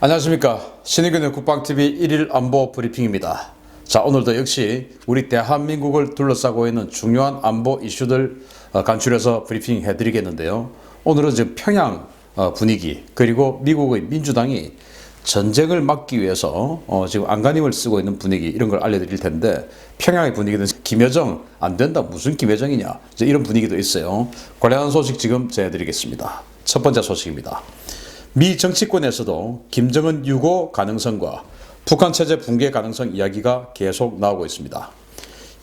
안녕하십니까. 신의균의 국방TV 1일 안보 브리핑입니다. 자, 오늘도 역시 우리 대한민국을 둘러싸고 있는 중요한 안보 이슈들 간추려서 브리핑 해드리겠는데요. 오늘은 지금 평양 분위기, 그리고 미국의 민주당이 전쟁을 막기 위해서 지금 안간힘을 쓰고 있는 분위기, 이런 걸 알려드릴 텐데, 평양의 분위기는 김여정 안 된다, 무슨 김여정이냐, 이런 분위기도 있어요. 관련한 소식 지금 전해드리겠습니다. 첫 번째 소식입니다. 미 정치권에서도 김정은 유고 가능성과 북한 체제 붕괴 가능성 이야기가 계속 나오고 있습니다.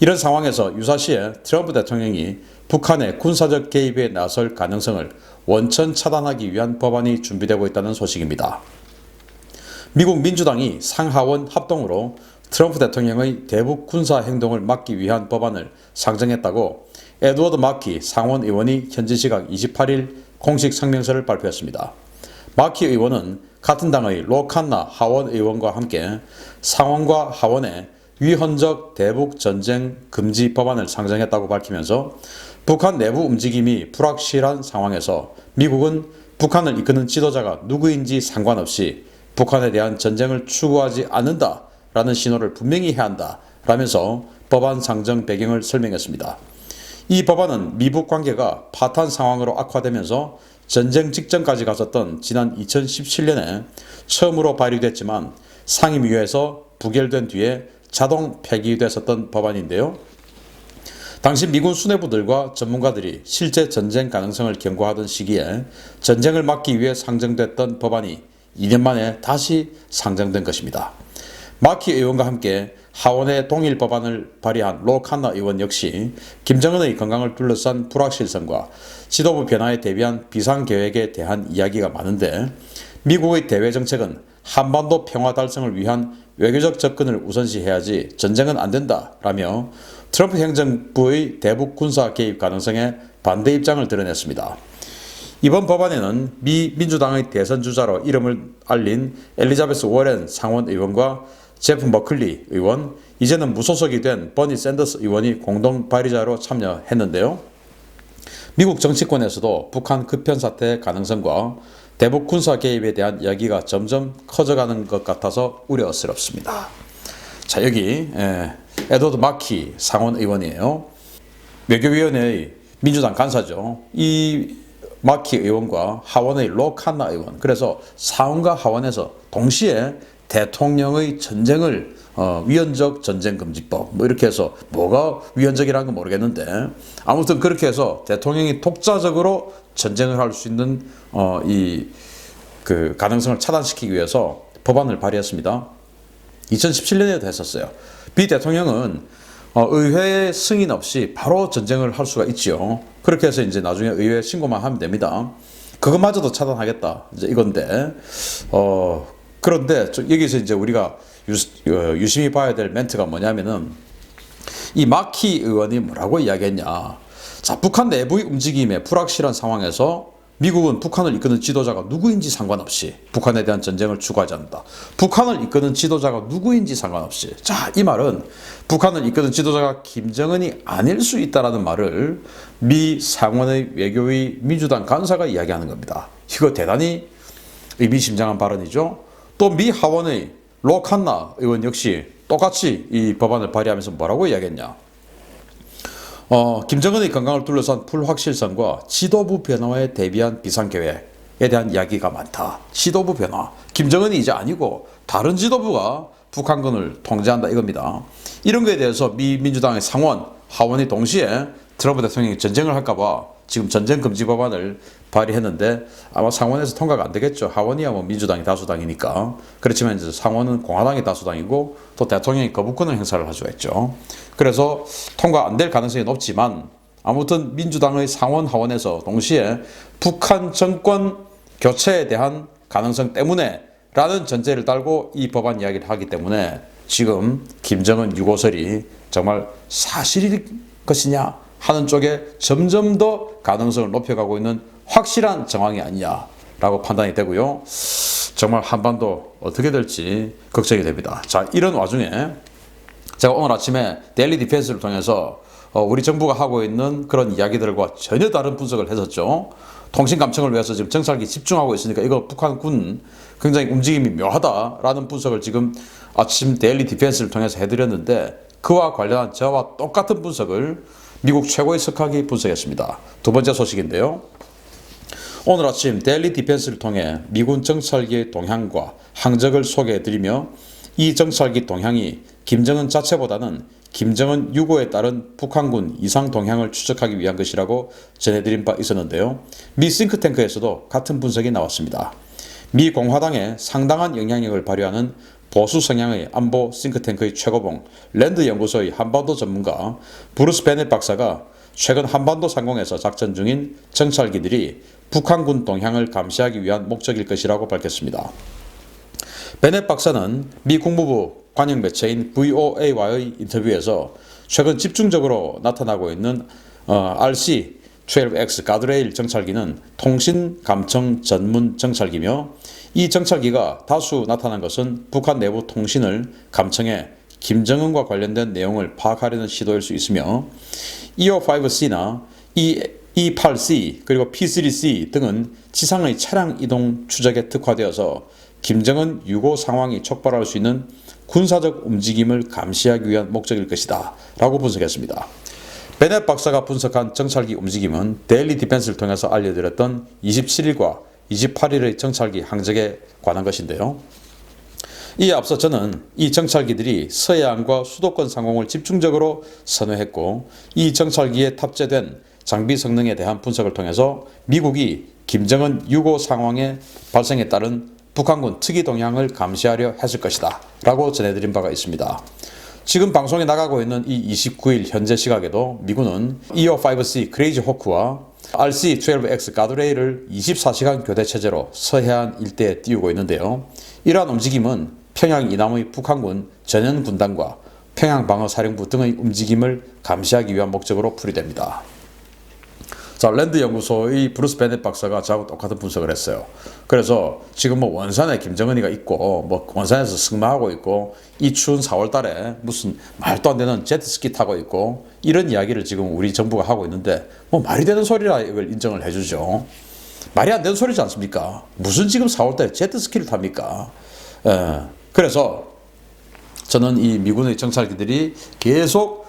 이런 상황에서 유사시에 트럼프 대통령이 북한의 군사적 개입에 나설 가능성을 원천 차단하기 위한 법안이 준비되고 있다는 소식입니다. 미국 민주당이 상하원 합동으로 트럼프 대통령의 대북 군사 행동을 막기 위한 법안을 상정했다고 에드워드 마키 상원 의원이 현지 시각 28일 공식 성명서를 발표했습니다. 마키 의원은 같은 당의 로칸나 하원 의원과 함께 상원과 하원에 위헌적 대북 전쟁 금지 법안을 상정했다고 밝히면서 북한 내부 움직임이 불확실한 상황에서 미국은 북한을 이끄는 지도자가 누구인지 상관없이 북한에 대한 전쟁을 추구하지 않는다라는 신호를 분명히 해야 한다라면서 법안 상정 배경을 설명했습니다. 이 법안은 미북 관계가 파탄 상황으로 악화되면서 전쟁 직전까지 갔었던 지난 2017년에 처음으로 발의됐지만 상임위에서 부결된 뒤에 자동 폐기됐었던 법안인데요. 당시 미군 수뇌부들과 전문가들이 실제 전쟁 가능성을 경고하던 시기에 전쟁을 막기 위해 상정됐던 법안이 2년 만에 다시 상정된 것입니다. 마키 의원과 함께 하원의 동일 법안을 발의한 로칸나 의원 역시 김정은의 건강을 둘러싼 불확실성과 지도부 변화에 대비한 비상계획에 대한 이야기가 많은데, 미국의 대외 정책은 한반도 평화 달성을 위한 외교적 접근을 우선시해야지 전쟁은 안 된다라며 트럼프 행정부의 대북 군사 개입 가능성에 반대 입장을 드러냈습니다. 이번 법안에는 미 민주당의 대선 주자로 이름을 알린 엘리자베스 워렌 상원 의원과 제프 머클리 의원, 이제는 무소속이 된 버니 샌더스 의원이 공동 발의자로 참여했는데요. 미국 정치권에서도 북한 급변 사태의 가능성과 대북 군사 개입에 대한 이야기가 점점 커져가는 것 같아서 우려스럽습니다. 자, 여기 에드워드 마키 상원 의원이에요. 외교위원회의 민주당 간사죠. 이 마키 의원과 하원의 로칸나 의원, 그래서 상원과 하원에서 동시에 대통령의 전쟁을 위헌적 전쟁금지법 이렇게 해서 뭐가 위헌적이라는 건 모르겠는데, 아무튼 그렇게 해서 대통령이 독자적으로 전쟁을 할 수 있는 그 가능성을 차단시키기 위해서 법안을 발의했습니다. 2017년에도 했었어요. 비 대통령은 의회 승인 없이 바로 전쟁을 할 수가 있지요. 그렇게 해서 이제 나중에 의회 신고만 하면 됩니다. 그것마저도 차단하겠다, 이제 이건데, 그런데 여기서 이제 우리가 유심히 봐야 될 멘트가 뭐냐면은, 이 마키 의원이 뭐라고 이야기했냐. 자, 북한 내부의 움직임에 불확실한 상황에서 미국은 북한을 이끄는 지도자가 누구인지 상관없이 북한에 대한 전쟁을 추구하지 않는다. 북한을 이끄는 지도자가 누구인지 상관없이. 자, 이 말은 북한을 이끄는 지도자가 김정은이 아닐 수 있다라는 말을 미 상원의 외교위 민주당 간사가 이야기하는 겁니다. 이거 대단히 의미심장한 발언이죠. 또 미 하원의 로칸나 의원 역시 똑같이 이 법안을 발의하면서 뭐라고 이야기했냐. 김정은의 건강을 둘러싼 불확실성과 지도부 변화에 대비한 비상계획에 대한 이야기가 많다. 지도부 변화. 김정은이 이제 아니고 다른 지도부가 북한군을 통제한다, 이겁니다. 이런 거에 대해서 미 민주당의 상원, 하원이 동시에 트럼프 대통령이 전쟁을 할까봐 지금 전쟁금지 법안을 발의했는데 아마 상원에서 통과가 안 되겠죠. 하원이야 뭐 민주당이 다수당이니까. 그렇지만 이제 상원은 공화당이 다수당이고 또 대통령이 거부권을 행사를 할 수가 있죠. 그래서 통과 안 될 가능성이 높지만, 아무튼 민주당의 상원, 하원에서 동시에 북한 정권 교체에 대한 가능성 때문에 라는 전제를 달고 이 법안 이야기를 하기 때문에 지금 김정은 유고설이 정말 사실일 것이냐 하는 쪽에 점점 더 가능성을 높여가고 있는 확실한 정황이 아니냐라고 판단이 되고요. 정말 한반도 어떻게 될지 걱정이 됩니다. 자, 이런 와중에 제가 오늘 아침에 데일리 디펜스를 통해서 우리 정부가 하고 있는 그런 이야기들과 전혀 다른 분석을 했었죠. 통신 감청을 위해서 지금 정찰기 집중하고 있으니까 이거 북한군 굉장히 움직임이 묘하다라는 분석을 지금 아침 데일리 디펜스를 통해서 해드렸는데 그와 관련한 저와 똑같은 분석을 미국 최고의 석학이 분석했습니다. 두 번째 소식인데요. 오늘 아침 데일리 디펜스를 통해 미군 정찰기의 동향과 항적을 소개해드리며 이 정찰기 동향이 김정은 자체보다는 김정은 유고에 따른 북한군 이상 동향을 추적하기 위한 것이라고 전해드린 바 있었는데요. 미 싱크탱크에서도 같은 분석이 나왔습니다. 미 공화당에 상당한 영향력을 발휘하는 보수 성향의 안보 싱크탱크의 최고봉 랜드 연구소의 한반도 전문가 브루스 베넷 박사가 최근 한반도 상공에서 작전 중인 정찰기들이 북한군 동향을 감시하기 위한 목적일 것이라고 밝혔습니다. 베넷 박사는 미 국무부 관영 매체인 VOA와의 인터뷰에서 최근 집중적으로 나타나고 있는 RC-12X 가드레일 정찰기는 통신 감청 전문 정찰기며 이 정찰기가 다수 나타난 것은 북한 내부 통신을 감청해 김정은과 관련된 내용을 파악하려는 시도일 수 있으며 E5C나 E8C 그리고 P3C 등은 지상의 차량 이동 추적에 특화되어서 김정은 유고 상황이 촉발할 수 있는 군사적 움직임을 감시하기 위한 목적일 것이다 라고 분석했습니다. 베넷 박사가 분석한 정찰기 움직임은 데일리 디펜스를 통해서 알려드렸던 27일과 28일의 정찰기 항적에 관한 것인데요. 이에 앞서 저는 이 정찰기들이 서해안과 수도권 상공을 집중적으로 선회했고 이 정찰기에 탑재된 장비 성능에 대한 분석을 통해서 미국이 김정은 유고 상황의 발생에 따른 북한군 특이 동향을 감시하려 했을 것이다 라고 전해드린 바가 있습니다. 지금 방송에 나가고 있는 이 29일 현재 시각에도 미군은 E5C 크레이지 호크와 RC-12X 가드레일을 24시간 교대 체제로 서해안 일대에 띄우고 있는데요. 이러한 움직임은 평양 이남의 북한군 전현 군단과 평양방어사령부 등의 움직임을 감시하기 위한 목적으로 풀이됩니다. 자, 랜드 연구소의 브루스 베넷 박사가 저하고 똑같은 분석을 했어요. 그래서 지금 뭐 원산에 김정은이가 있고 뭐 원산에서 승마하고 있고 이 추운 4월 달에 무슨 말도 안 되는 제트스키 타고 있고 이런 이야기를 지금 우리 정부가 하고 있는데 뭐 말이 되는 소리라 이걸 인정을 해주죠. 말이 안 되는 소리지 않습니까? 무슨 지금 4월 달에 제트스키를 탑니까? 그래서 저는 이 미군의 정찰기들이 계속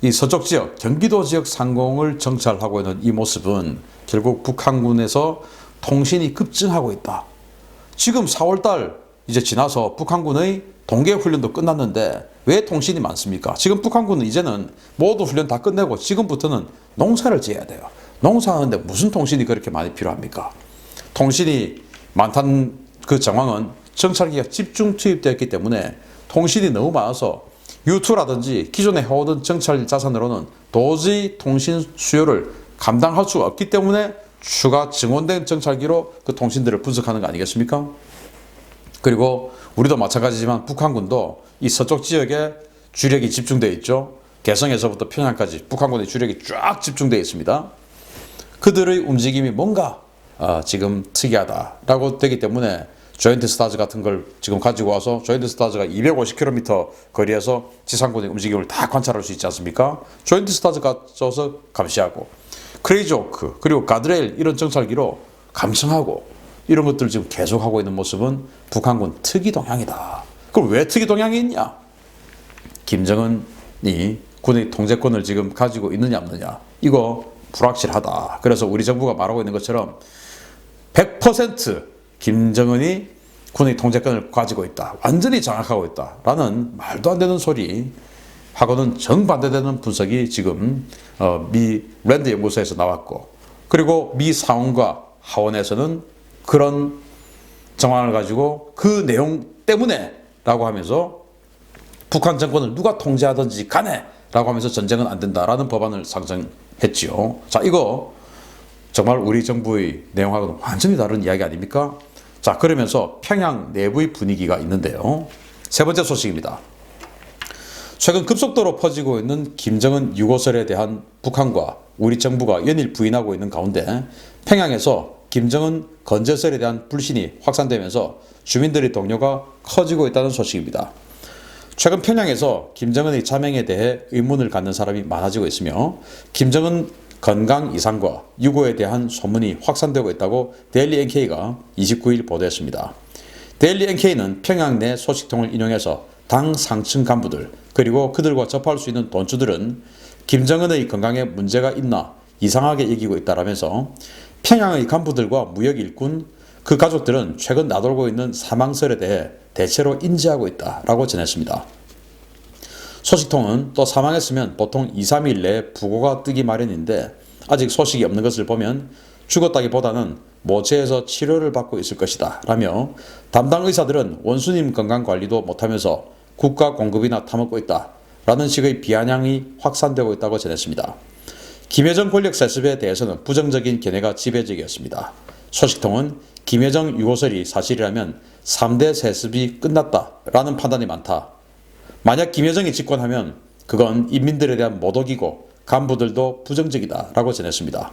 이 서쪽 지역, 경기도 지역 상공을 정찰하고 있는 이 모습은 결국 북한군에서 통신이 급증하고 있다. 지금 4월달 이제 지나서 북한군의 동계훈련도 끝났는데 왜 통신이 많습니까? 지금 북한군은 이제는 모두 훈련 다 끝내고 지금부터는 농사를 지어야 돼요. 농사하는데 무슨 통신이 그렇게 많이 필요합니까? 통신이 많다는 그 정황은 정찰기가 집중 투입되었기 때문에 통신이 너무 많아서 U2라든지 기존에 해오던 정찰 자산으로는 도저히 통신 수요를 감당할 수가 없기 때문에 추가 증원된 정찰기로 그 통신들을 분석하는 거 아니겠습니까? 그리고 우리도 마찬가지지만 북한군도 이 서쪽 지역에 주력이 집중되어 있죠. 개성에서부터 평양까지 북한군의 주력이 쫙 집중되어 있습니다. 그들의 움직임이 뭔가 지금 특이하다라고 되기 때문에 조인트 스타즈 같은 걸 지금 가지고 와서 조인트 스타즈가 250km 거리에서 지상군의 움직임을 다 관찰할 수 있지 않습니까? 조인트 스타즈 가져서 감시하고 크레이지 호크 그리고 가드레일 이런 정찰기로 감청하고 이런 것들을 지금 계속하고 있는 모습은 북한군 특이 동향이다. 그럼 왜 특이 동향이 있냐? 김정은이 군의 통제권을 지금 가지고 있느냐 없느냐 이거 불확실하다. 그래서 우리 정부가 말하고 있는 것처럼 100% 김정은이 군의 통제권을 가지고 있다. 완전히 장악하고 있다. 라는 말도 안 되는 소리 하고는 정반대되는 분석이 지금 미 랜드 연구소에서 나왔고 그리고 미 상원과 하원에서는 그런 정황을 가지고 그 내용 때문에 라고 하면서 북한 정권을 누가 통제하든지 간에 라고 하면서 전쟁은 안 된다라는 법안을 상정했지요. 자, 이거 정말 우리 정부의 내용하고는 완전히 다른 이야기 아닙니까? 자, 그러면서 평양 내부의 분위기가 있는데요. 세 번째 소식입니다. 최근 급속도로 퍼지고 있는 김정은 유고설에 대한 북한과 우리 정부가 연일 부인하고 있는 가운데 평양에서 김정은 건재설에 대한 불신이 확산되면서 주민들의 동요가 커지고 있다는 소식입니다. 최근 평양에서 김정은의 자명에 대해 의문을 갖는 사람이 많아지고 있으며 김정은 건강 이상과 유고에 대한 소문이 확산되고 있다고 데일리 NK가 29일 보도했습니다. 데일리 NK는 평양 내 소식통을 인용해서 당 상층 간부들 그리고 그들과 접할 수 있는 돈주들은 김정은의 건강에 문제가 있나 이상하게 여기고 있다라면서 평양의 간부들과 무역 일꾼 그 가족들은 최근 나돌고 있는 사망설에 대해 대체로 인지하고 있다라고 전했습니다. 소식통은 또 사망했으면 보통 2, 3일 내에 부고가 뜨기 마련인데 아직 소식이 없는 것을 보면 죽었다기보다는 모체에서 치료를 받고 있을 것이다 라며 담당 의사들은 원수님 건강관리도 못하면서 국가 공급이나 타먹고 있다 라는 식의 비아냥이 확산되고 있다고 전했습니다. 김여정 권력 세습에 대해서는 부정적인 견해가 지배적이었습니다. 소식통은 김여정 유고설이 사실이라면 3대 세습이 끝났다라는 판단이 많다. 만약 김여정이 집권하면 그건 인민들에 대한 모독이고 간부들도 부정적이다라고 전했습니다.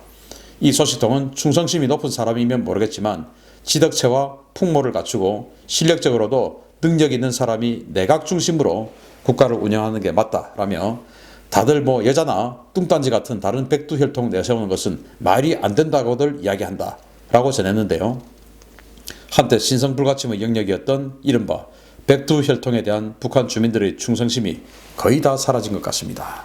이 소식통은 충성심이 높은 사람이면 모르겠지만 지덕체와 풍모를 갖추고 실력적으로도 능력 있는 사람이 내각 중심으로 국가를 운영하는 게 맞다라며 다들 뭐 여자나 뚱딴지 같은 다른 백두혈통 내세우는 것은 말이 안 된다고들 이야기한다 라고 전했는데요. 한때 신성불가침의 영역이었던 이른바 백두혈통에 대한 북한 주민들의 충성심이 거의 다 사라진 것 같습니다.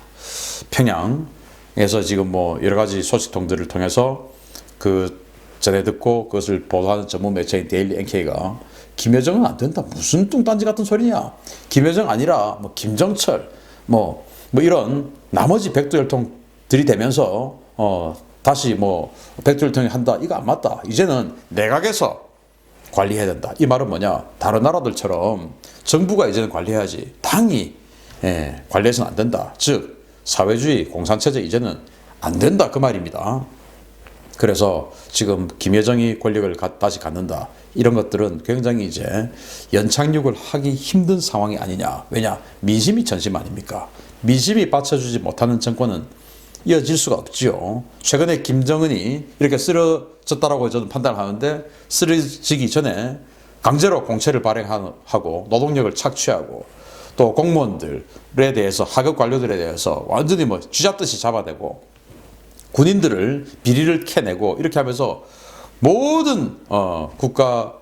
평양에서 지금 뭐 여러 가지 소식통들을 통해서 그 전해 듣고 그것을 보도하는 전문 매체인 데일리 NK가 김여정은 안 된다. 무슨 뚱딴지 같은 소리냐. 김여정 아니라 뭐 김정철 뭐 이런 나머지 백두혈통 들이대면서 다시 뭐 백두혈통이 한다. 이거 안 맞다. 이제는 내각에서 관리해야 된다. 이 말은 뭐냐? 다른 나라들처럼 정부가 이제는 관리해야지 당이 관리해서는 안 된다. 즉 사회주의 공산체제 이제는 안 된다 그 말입니다. 그래서 지금 김여정이 권력을 다시 갖는다. 이런 것들은 굉장히 이제 연착륙을 하기 힘든 상황이 아니냐. 왜냐? 민심이 전심 아닙니까? 민심이 받쳐주지 못하는 정권은 이어질 수가 없지요. 최근에 김정은이 이렇게 쓰러졌다라고 저는 판단을 하는데 쓰러지기 전에 강제로 공채를 발행하고 노동력을 착취하고 또 공무원들에 대해서 하급 관료들에 대해서 완전히 뭐 쥐잡듯이 잡아대고 군인들을 비리를 캐내고 이렇게 하면서 모든 국가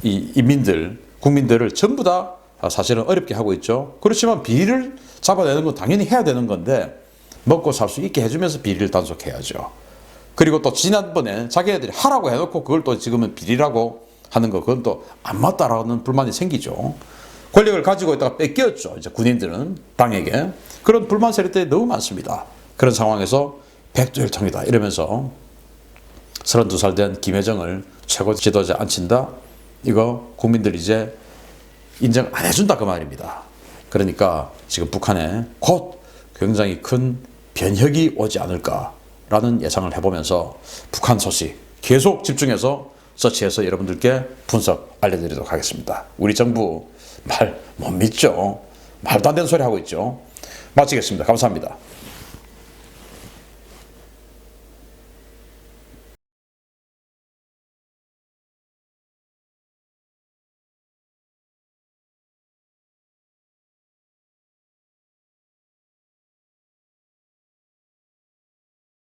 이 인민들 국민들을 전부 다 사실은 어렵게 하고 있죠. 그렇지만 비리를 잡아내는 건 당연히 해야 되는 건데 먹고 살 수 있게 해주면서 비리를 단속해야죠. 그리고 또 지난번에 자기네들이 하라고 해놓고 그걸 또 지금은 비리라고 하는 거 그건 또 안 맞다라는 불만이 생기죠. 권력을 가지고 있다가 뺏겼죠. 이제 군인들은 당에게. 그런 불만 세력들이 너무 많습니다. 그런 상황에서 백두혈통이다 이러면서 32살 된 김여정을 최고 지도자에 앉힌다? 이거 국민들이 이제 인정 안 해준다 그 말입니다. 그러니까 지금 북한에 곧 굉장히 큰 변혁이 오지 않을까라는 예상을 해보면서 북한 소식 계속 집중해서 서치해서 여러분들께 분석 알려드리도록 하겠습니다. 우리 정부 말 못 믿죠. 말도 안 되는 소리 하고 있죠. 마치겠습니다. 감사합니다.